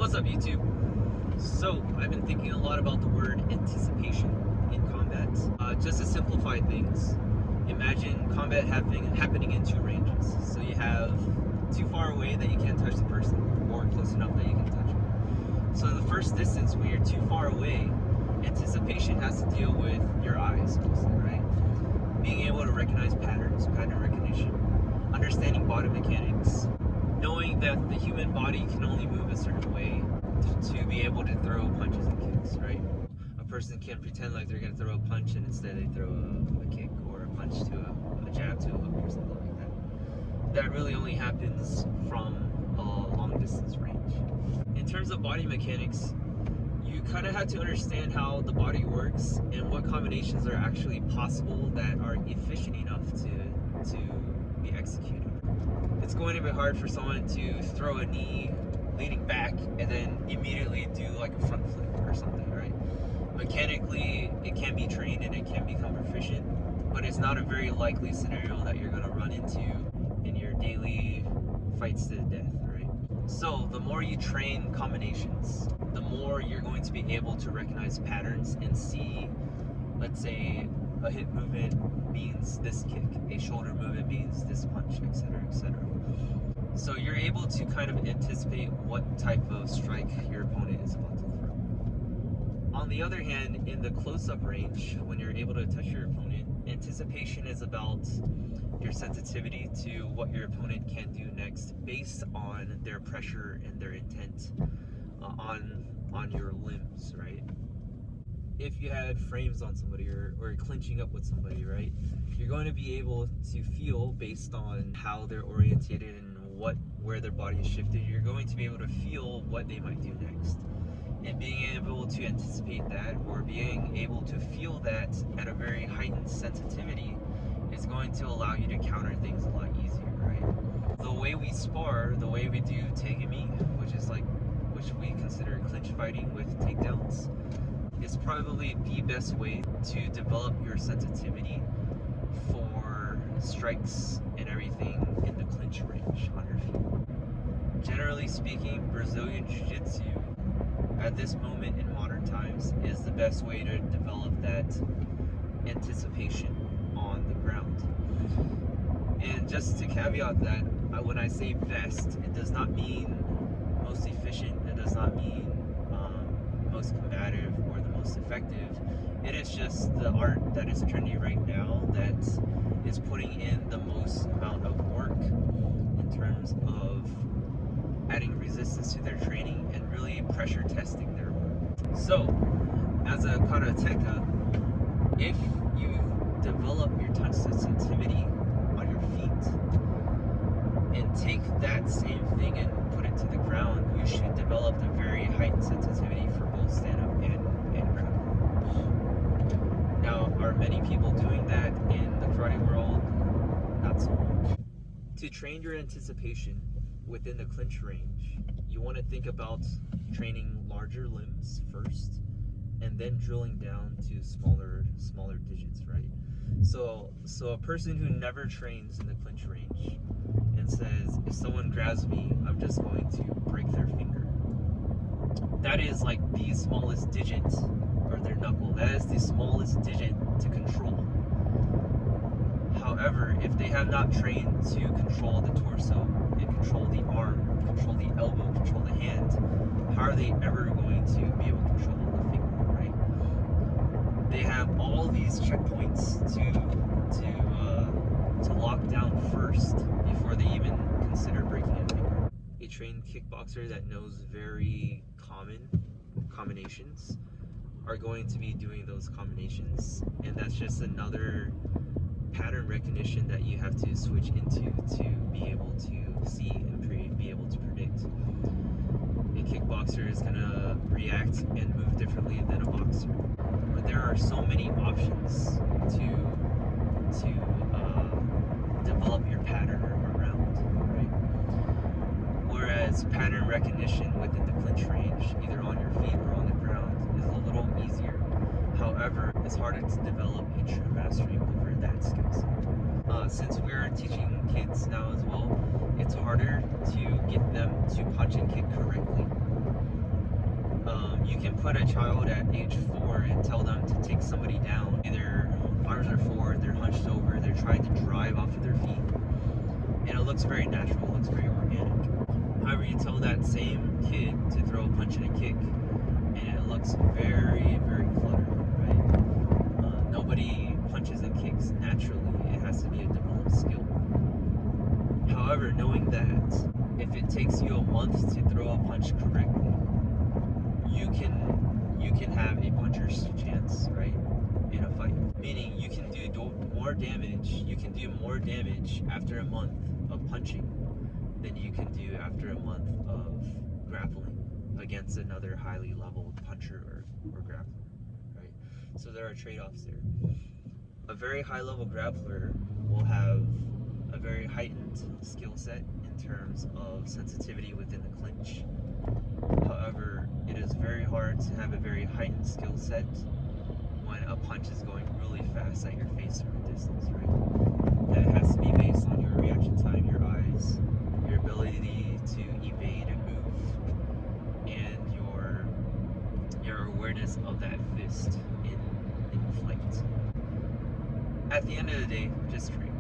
What's up, YouTube? So, I've been thinking a lot about the word anticipation in combat. Just to simplify things, imagine combat happening in two ranges. So you have too far away that you can't touch the person, or close enough that you can touch them. So in the first distance, when you're too far away, anticipation has to deal with your eyes mostly, right? Being able to recognize patterns, pattern recognition, understanding body mechanics, knowing that the human body can only move a certain way to be able to throw punches and kicks, right? A person can pretend like they're going to throw a punch and instead they throw a kick or a punch to a jab to a hook or something like that. That really only happens from a long distance range. In terms of body mechanics, you kind of have to understand how the body works and what combinations are actually possible that are efficient enough to be executed. It's going to be hard for someone to throw a knee leaning back and then immediately do like a front flip or something, right? Mechanically, it can be trained and it can become proficient, but it's not a very likely scenario that you're going to run into in your daily fights to the death, right? So the more you train combinations, the more you're going to be able to recognize patterns and see, let's say, a hip movement means this kick, a shoulder movement means this punch, etc., etc. So you're able to kind of anticipate what type of strike your opponent is about to throw. On the other hand, in the close-up range, when you're able to touch your opponent, anticipation is about your sensitivity to what your opponent can do next based on their pressure and their intent on your limbs, right? If you had frames on somebody or clinching up with somebody, right, you're going to be able to feel based on how they're orientated and where their body is shifted. You're going to be able to feel what they might do next, and being able to anticipate that or being able to feel that at a very heightened sensitivity is going to allow you to counter things a lot easier, right? The way we spar, the way we do Tegami, which we consider clinch fighting with takedowns, is probably the best way to develop your sensitivity for strikes and everything in the clinch range on your feet. Generally speaking, Brazilian Jiu-Jitsu at this moment in modern times is the best way to develop that anticipation on the ground. And just to caveat that, when I say best, it does not mean most efficient, it does not mean most combative or the most effective. It is just the art that is trendy right now that is putting in the most amount of work in terms of adding resistance to their training and really pressure testing their work. So, as a karateka, if you develop your touch sensitivity on your feet and take that same thing and put it to the ground, you should develop a very heightened sensitivity for both stand-up and ground. Now, are many people doing that in the karate world? Not so much. To train your anticipation within the clinch range, you want to think about training larger limbs first and then drilling down to smaller digits, right? So a person who never trains in the clinch range and says, if someone grabs me, I'm just going to break their finger. That is like the smallest digit, or their knuckle. That is the smallest digit to control. However, if they have not trained to control the torso and control the arm, control the elbow, control the hand, how are they ever going to be able to control the finger, right? They have all these checkpoints to lock down first before they even consider breaking a finger. A trained kickboxer that knows very common combinations are going to be doing those combinations, and that's just another pattern recognition that you have to switch into to be able to see and be able to predict. A kickboxer is going to react and move differently than a boxer, but there are so many options to develop your pattern around, right? Whereas pattern recognition within the clinch range, either on your feet or on the ground, is a little easier. However, it's harder to develop a true mastery over that skill set. Since we're teaching kids now as well, it's harder to get them to punch and kick correctly You can put a child at age 4 and tell them to take somebody down. Their arms are forward, they're hunched over, they're trying to drive off of their feet. And it looks very natural, it looks very organic. However, you tell that same kid to throw a punch and a kick, and it looks very, very cluttered, right? Nobody punches and kicks naturally. It has to be a developed skill. However, knowing that if it takes you a month to throw a punch correctly, you can have a puncher's chance, right, in a fight. Meaning you can do more damage. You can do more damage after a month of punching than you can do after a month of grappling against another highly leveled puncher or grappler, right? So there are trade-offs there. A very high-level grappler will have a very heightened skill set in terms of sensitivity within the clinch. However, it is very hard to have a very heightened skill set when a punch is going really fast at your face from a distance, right? That has to be based on your reaction time, your eyes, your ability to evade and move, and your awareness of that fist in flight. At the end of the day, just train.